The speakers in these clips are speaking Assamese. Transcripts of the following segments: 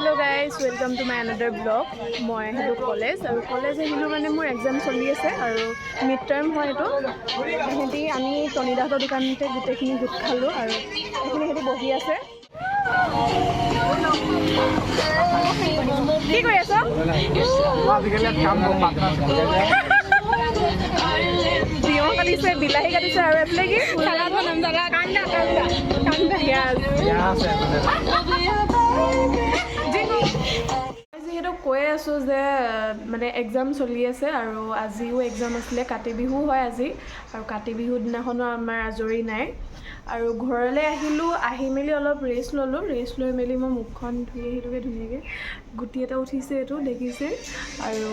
Hello guys, welcome to my another vlog. মই আহিলোঁ কলেজ আৰু কলেজ আহিলোঁ মানে মোৰ এক্সাম চলি আছে আৰু মিড টাৰ্ম হয় এইটো। সিহঁতি আমি টনিদাহঁতৰ দোকানতে গোটেইখিনি গোট খালোঁ আৰু এইখিনি সিহঁতি বহি আছে। কি কৰি আছ? তিয়ঁহ কাটিছে, বিলাহী কাটিছে আৰু এইফালে কি যিহেতু কৈ আছোঁ যে মানে এক্সাম চলি আছে আৰু আজিও এক্সাম আছিলে, কাতি বিহু হয় আজি আৰু কাতি বিহুৰ দিনাখনো আমাৰ আজৰি নাই আৰু ঘৰলৈ আহিলোঁ। আহি মেলি অলপ ৰেষ্ট ল'লোঁ, ৰেষ্ট লৈ মেলি মই মুখখন ধুই আহিলোঁগৈ ধুনীয়াকৈ। গুটি এটা উঠিছে এইটো দেখিছে আৰু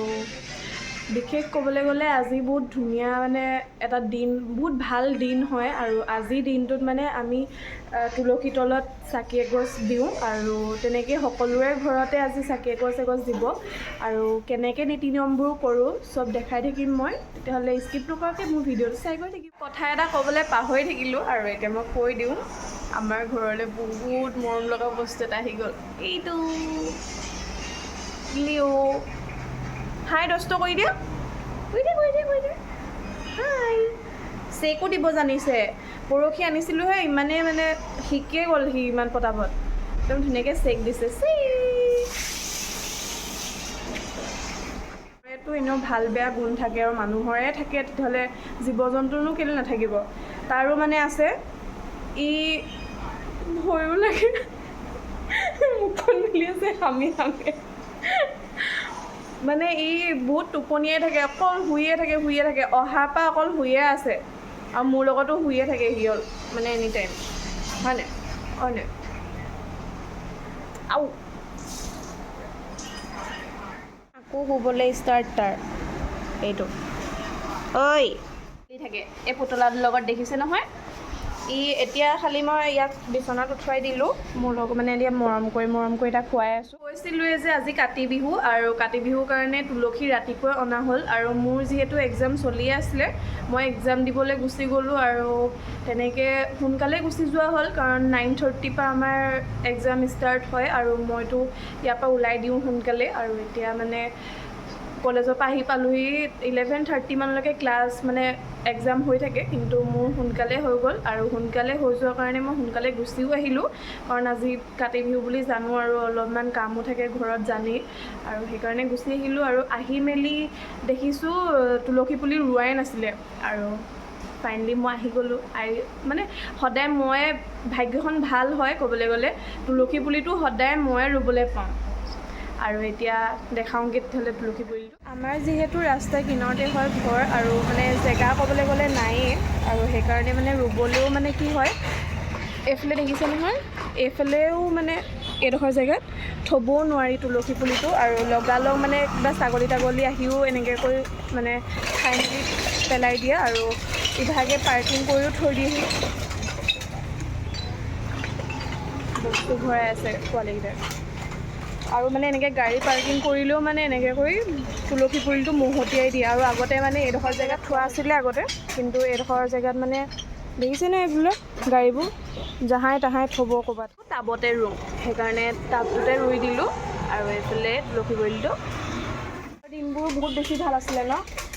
বিশেষ ক'বলৈ গ'লে আজি বহুত ধুনীয়া মানে এটা দিন, বহুত ভাল দিন হয় আৰু আজিৰ দিনটোত মানে আমি তুলসী তলত চাকি এগছ দিওঁ আৰু তেনেকৈ সকলোৰে ঘৰতে আজি চাকি এগছ দিব আৰু কেনেকৈ নীতি নিয়মবোৰ কৰোঁ চব দেখাই থাকিম মই। তেতিয়াহ'লে স্কিপ নকৰাকৈ মোৰ ভিডিঅ'টো চাই গৈ থাকিম। কথা এটা ক'বলৈ পাহৰি থাকিলোঁ আৰু এতিয়া মই কৈ দিওঁ, আমাৰ ঘৰলৈ বহুত মৰম লগা বস্তু এটা আহি গ'ল। এইটো লিঅ' হাই দষ্ট কৰি দিয়া, কৰি দিয়া হাই। চেকো দিব জানিছে, পৰহি আনিছিলোঁহে, ইমানেই মানে শিকিয়ে গ'ল সি ইমান পটাপট, একদম ধুনীয়াকৈ চেক দিছে। এইটো এনেও ভাল বেয়া গুণ থাকে আৰু মানুহৰে থাকে, তেতিয়াহ'লে জীৱ জন্তুৰনো কেলৈ নাথাকিব। তাৰো মানে আছে, ই ভয়ো লাগে, মুখখন মেলি আছে হামি মানে ই বহুত টোপনিয়াই থাকে, অকল শুয়ে থাকে, অহাৰ পৰা অকল শুয়ে আছে আৰু মোৰ লগতো শুয়ে থাকে সি হ'ল মানে এনি টাইম, হয়নে? আউ আকৌ শুবলৈ ষ্টাৰ্ট তাৰ এইটো ঐ থাকে। এই পুতলাটোৰ লগত দেখিছে নহয়, ই এতিয়া খালি মই ইয়াক বিচনাত উঠুৱাই দিলোঁ, মোৰ লগত মানে এতিয়া মৰম কৰি তাক খুৱাই আছোঁ। কৈছিলোঁৱে যে আজি কাতি বিহু আৰু কাতি বিহুৰ কাৰণে তুলসী ৰাতিপুৱাই অনা হ'ল আৰু মোৰ যিহেতু এক্সাম চলিয়ে আছিলে, মই এক্সাম দিবলৈ গুচি গ'লোঁ আৰু তেনেকৈ সোনকালে গুচি যোৱা হ'ল কাৰণ 9:30 পৰা আমাৰ এক্সাম ষ্টাৰ্ট হয় আৰু মইতো ইয়াৰ পৰা ওলাই দিওঁ সোনকালে আৰু এতিয়া মানে কলেজৰ পৰা আহি পালোঁহি 11:30 মানলৈকে ক্লাছ মানে এক্সাম হৈ থাকে, কিন্তু মোৰ সোনকালে হৈ গ'ল আৰু সোনকালে হৈ যোৱাৰ কাৰণে মই সোনকালে গুচিও আহিলোঁ কাৰণ আজি কাতি বিহু বুলি জানো আৰু অলপমান কামো থাকে ঘৰত জানেই আৰু সেইকাৰণে গুচি আহিলোঁ। আৰু আহি মেলি দেখিছোঁ তুলসী পুলি ৰোৱাই নাছিলে আৰু ফাইনেলি মই আহি গ'লোঁ। মানে সদায় মই ভাগ্যখন ভাল হয় ক'বলৈ গ'লে, তুলসী পুলিটো সদায় মই ৰুবলৈ পাওঁ আৰু এতিয়া দেখাওঁগৈ তেতিয়াহ'লে তুলসী পুলিটো। আমাৰ যিহেতু ৰাস্তাৰ কিনাৰতে হয় ঘৰ আৰু মানে জেগা ক'বলৈ গ'লে নায়েই আৰু সেইকাৰণে মানে ৰুবলৈও মানে কি হয়, এইফালে দেখিছে নহয়, এইফালেও মানে এইডোখৰ জেগাত থ'বও নোৱাৰি তুলসী পুলিটো আৰু লগালগ মানে কিবা ছাগলী আহিও এনেকৈ কৰি মানে খাই মেলি পেলাই দিয়ে আৰু ইভাগে পাৰ্কিং কৰিও থৈ দিয়েহি। বস্তু ভৰাই আছে পোৱালীকেইটাৰ আৰু মানে এনেকৈ গাড়ী পাৰ্কিং কৰিলেও মানে এনেকৈ কৰি তুলসী পুলিটো মহতিয়াই দিয়ে আৰু আগতে মানে এইডোখৰ জেগাত থোৱা আছিলে আগতে, কিন্তু এইডোখৰ জেগাত মানে দেখিছেনে এইবিলাক গাড়ীবোৰ জাহাই তাহাই থ'ব ক'ৰবাত, টাবতে ৰুম, সেইকাৰণে টাবটোতে ৰুই দিলোঁ আৰু এইফালে তুলসী পুলিটো। দিনবোৰ বহুত বেছি ভাল আছিলে ন,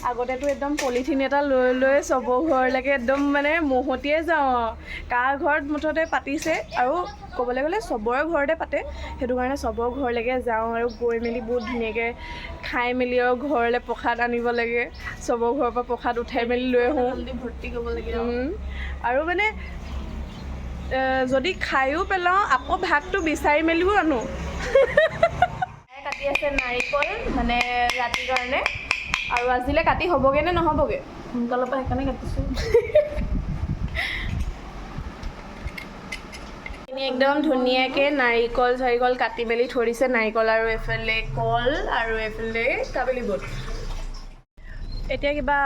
আগতেতো একদম পলিথিন এটা লৈ চবৰ ঘৰলৈকে একদম মানে মহতিয়াই যাওঁ, কাৰ ঘৰত মুঠতে পাতিছে আৰু ক'বলৈ গ'লে চবৰে ঘৰতে পাতে, সেইটো কাৰণে চবৰ ঘৰলৈকে যাওঁ আৰু গৈ মেলি বহুত ধুনীয়াকৈ খাই মেলি আৰু ঘৰলৈ প্ৰসাদ আনিব লাগে, চবৰ ঘৰৰ পৰা প্ৰসাদ উঠাই মেলি লৈ আহোঁ, ভৰ্তি কৰিব লাগে আৰু মানে যদি খায়ো পেলাওঁ আকৌ ভাতটো বিচাৰি মেলিও আনো। কাটি আছে নাৰিকল মানে ৰাতিৰ কাৰণে আৰু আজিলৈ কাটি হ'বগৈ নে নহ'বগৈ সোনকালৰ পৰা, সেইকাৰণে কাটিছোঁ। একদম ধুনীয়াকৈ নাৰিকল কাটি মেলি থৈ দিছে, নাৰিকল আৰু এইফালে কল আৰু এইফালে কাবেলি বুট। এতিয়া কিবা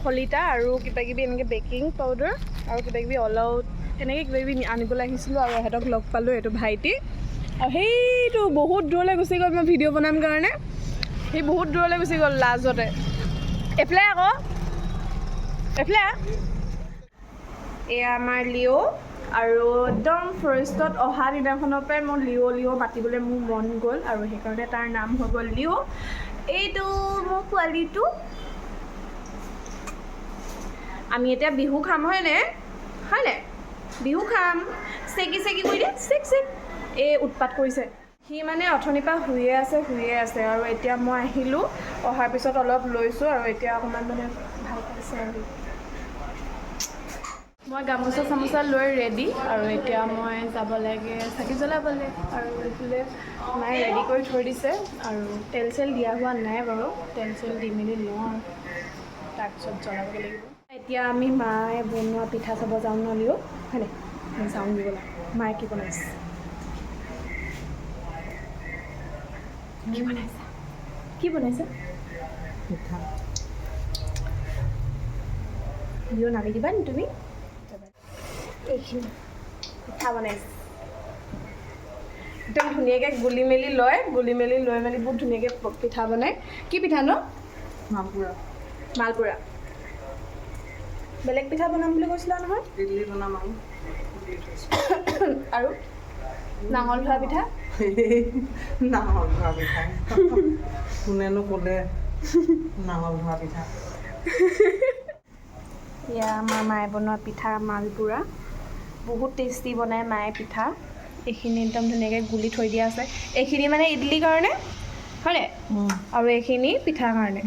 শলিতা আৰু কিবাকিবি এনেকৈ বেকিং পাউডাৰ আৰু কিবাকিবি অলআউট তেনেকৈ কিবাকিবি আনিবলৈ আহিছিলোঁ আৰু এহেঁতক লগ পালোঁ, এইটো ভাইটি আৰু সেইটো বহুত দূৰলৈ গুচি গ'ল, মই ভিডিঅ' বনাম কাৰণে সি বহুত দূৰলৈ গুচি গ'ল লাজতে। এইফালে আকৌ এইফালে এয়া আমাৰ লিঅ' আৰু একদম ফাৰ্ষ্টত অহা দিনাখনৰ পৰাই মই লিঅ' মাতিবলৈ মোৰ মন গ'ল আৰু সেইকাৰণে তাৰ নাম হৈ গ'ল লিঅ'। এইটো মোৰ পোৱালিটো। আমি এতিয়া বিহু খাম হয়নে? বিহু খাম। চেকি কৰি দিয়ে, চেক। এই উৎপাত কৰিছে। সি মানে অথনিৰ পৰা শুয়ে আছে আৰু এতিয়া মই আহিলোঁ, অহাৰ পিছত অলপ লৈছোঁ আৰু এতিয়া অকণমান মানে ভাল পাইছে আৰু। মই গামোচা লৈ ৰেডি আৰু এতিয়া মই যাব লাগে চাকি জ্বলাবলৈ আৰু এইফালে মায়ে ৰেডি কৰি থৈ দিছে আৰু তেল চেল দিয়া হোৱা নাই বাৰু, তেল চেল দি মেলি লওঁ আৰু তাৰপিছত জ্বলাবগৈ লাগিব। এতিয়া আমি মায়ে বনোৱা পিঠা চাব যাওঁ নলিও হয়নে? যাওঁ দিবলৈ মায়ে কি বনাইছে। কি বনাইছে? পিঠা। লিঅ' নামি দিবা নি তুমি? এইখিনি পিঠা বনাইছে। একদম ধুনীয়াকৈ গুলি মেলি লৈ মেলি বহুত ধুনীয়াকৈ পিঠা বনায়। কি পিঠা ন? মালপুৰা। বেলেগ পিঠা বনাম বুলি কৈছিলা নহয়? ইডলি বনাম আৰু নাঙল ধোৱা পিঠা। নাঙল ধোৱা পিঠা কোনেনো ক'লে নাঙল ধোৱা পিঠা। এয়া আমাৰ মায়ে বনোৱা পিঠা মালপুৰা, বহুত টেষ্টি বনায় মায়ে পিঠা। এইখিনি একদম ধুনীয়াকৈ গুলি থৈ দিয়া আছে। এইখিনি মানে ইডলিৰ কাৰণে হয়নে? আৰু এইখিনি পিঠাৰ কাৰণে।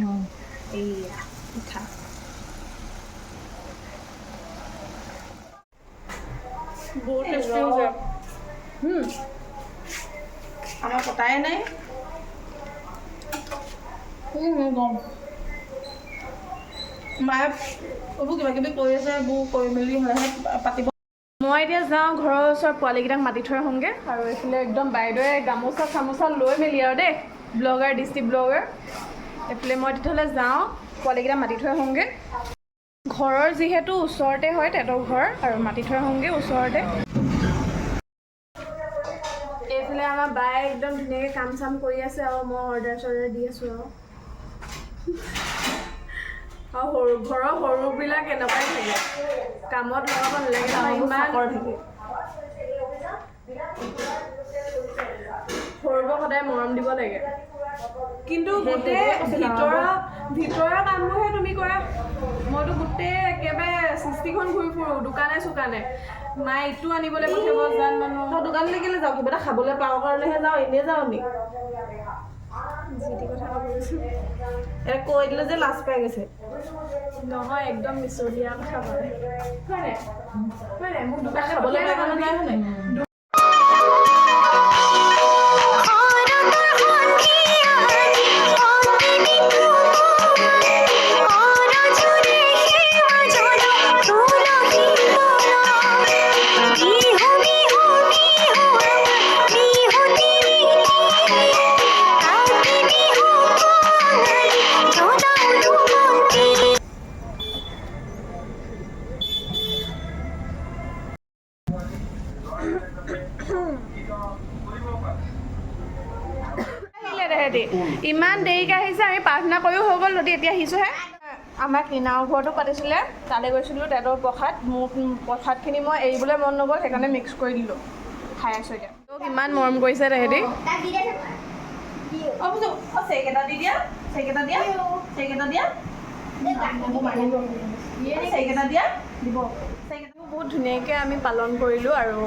এইয়া পিঠা। বহুত টেষ্টি হৈছে। আমাৰ পতাই নাই। মায়ে এইবোৰ কিবা কিবি কৰি আছে, এইবোৰ কৰি মেলি হ'লেহে পাতিব। মই এতিয়া যাওঁ ঘৰৰ ওচৰৰ পোৱালীকেইটাক মাতি থৈ আহোঁগৈ আৰু এইফালে একদম বাইদেৱে গামোচা লৈ মেলি আৰু দেই ডিষ্ট্ৰিক্ট ব্লগাৰ। এইফালে মই তেতিয়াহ'লে যাওঁ পোৱালীকেইটা মাতি থৈ আহোঁগৈ। ঘৰৰ যিহেতু ওচৰতে হয় তেহেঁতৰ ঘৰ আৰু মাতি থৈ আহোঁগৈ ওচৰতে। এইফালে আমাৰ বায়ে একদম ধুনীয়াকৈ কাম চাম কৰি আছে আৰু মই অৰ্ডাৰ দি আছোঁ আৰু ঘৰৰ সৰুবিলাক এনেকুৱাই থাকে, কামত লগাব নালাগে নহয়, ইমান থাকে। সৰুবোৰক সদায় মৰম দিব লাগে, কিন্তু গোটেই ভিতৰৰ কামবোৰহে তুমি কৰা। মইতো গোটেই একেবাৰে সৃষ্টিখন ঘূৰি ফুৰোঁ দোকানে চোকানে। মায়ে ইটো আনিবলৈ পঠিয়াব জান মানুহ। তই দোকানলৈ কেলৈ যাওঁ? কিবা এটা খাবলৈ পাওঁ কাৰণেহে যাওঁ, এনেই যাওঁ নি? যি টি কথা ক'ব গৈছোঁ। এতিয়া কৈ দিলে যে লাজ পাই গৈছে। নহয়, একদম মিছলীয়া কথা কয় হয়নে? মোক দোকান খাবলৈ পাই কাৰণে যায় হয়নে? ইমান দেৰিকৈ আহিছে, আমি প্ৰাৰ্থনা কৰিও হৈ গ'ল যদি এতিয়া আহিছোঁহে। আমাৰ কিনাৰৰ ঘৰতো পাতিছিলে, তালৈ গৈছিলোঁ তেহেঁতৰ প্ৰসাদ। মোৰ প্ৰসাদখিনি মই এৰিবলৈ মন নগ'ল, সেইকাৰণে মিক্স কৰি দিলোঁ, খাই আছোঁ এতিয়া। তোক ইমান মৰম কৰিছে তেহেঁতি। বহুত ধুনীয়াকৈ আমি পালন কৰিলোঁ আৰু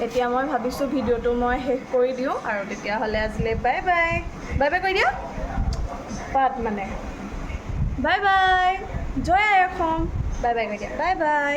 এতিয়া মই ভাবিছোঁ ভিডিঅ'টো মই শেষ কৰি দিওঁ আৰু তেতিয়াহ'লে আজিলৈ বাই বাই কৰি দিয়া পাত মানে বাই জয় আই অসম বাই কৰি দিয়া বাই